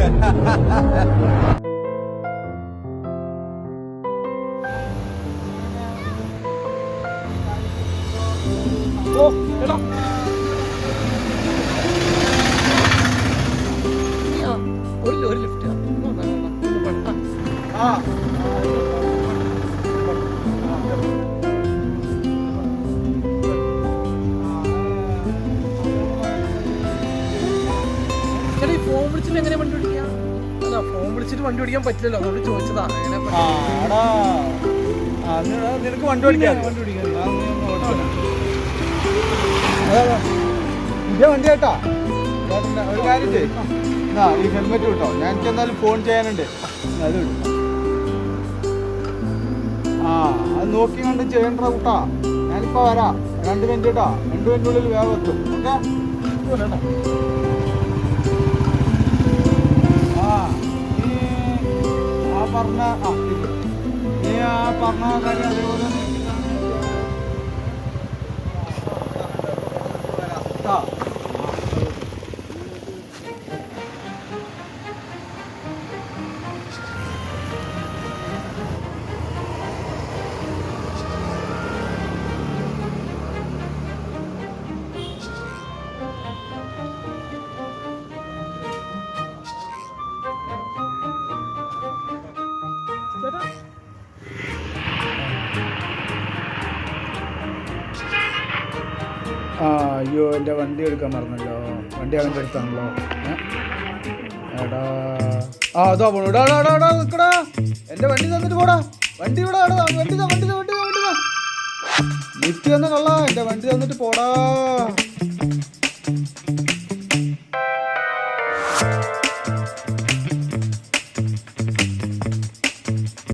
ഓ എടാ ഒരു ലിഫ്റ്റ് ആ ചേട്ടാ ഈ ഫോൺ വിളിച്ചിട്ട് എങ്ങനെ വണ്ടി ഓടിക്കുക? അല്ല ഫോൺ വിളിച്ചിട്ട് വണ്ടി ഓടിക്കാൻ പറ്റില്ലല്ലോ, അതുകൊണ്ട് ചോദിച്ചതാ. നിനക്ക് വണ്ടി ഓടിക്കാൻ ഇതേ വണ്ടി കേട്ടാ. ഒരു കാര്യം ചെയ്യും, ഈ ഹെൽമെറ്റ് കിട്ടോ, ഞാൻ എനിക്ക് എന്തായാലും ഫോൺ ചെയ്യാനുണ്ട്. അത് കിട്ടും. അത് നോക്കി കണ്ട് ചെയ്യണ്ട കൂട്ടാ. ഞാനിപ്പോ വരാം. 2 മിനിറ്റ് കേട്ടാ. 2 മിനിറ്റിനുള്ളിൽ വേഗം എത്തും. ഓക്കെ. നീ ആ പറഞ്ഞ കാര്യം അതേപോലെ അയ്യോ എൻ്റെ വണ്ടി എടുക്കാൻ മറന്നല്ലോ. വണ്ടി അവൻ്റെ അടുത്താണല്ലോ. എടാ അതാ പോണു. ഇടാ നിൽക്കടാ. എൻ്റെ വണ്ടി തന്നിട്ട് പോടാ. വണ്ടി ഇവിടെ വണ്ടി ലിഫ്റ്റ് തന്നെ കള്ള. എൻ്റെ വണ്ടി തന്നിട്ട് പോടാ.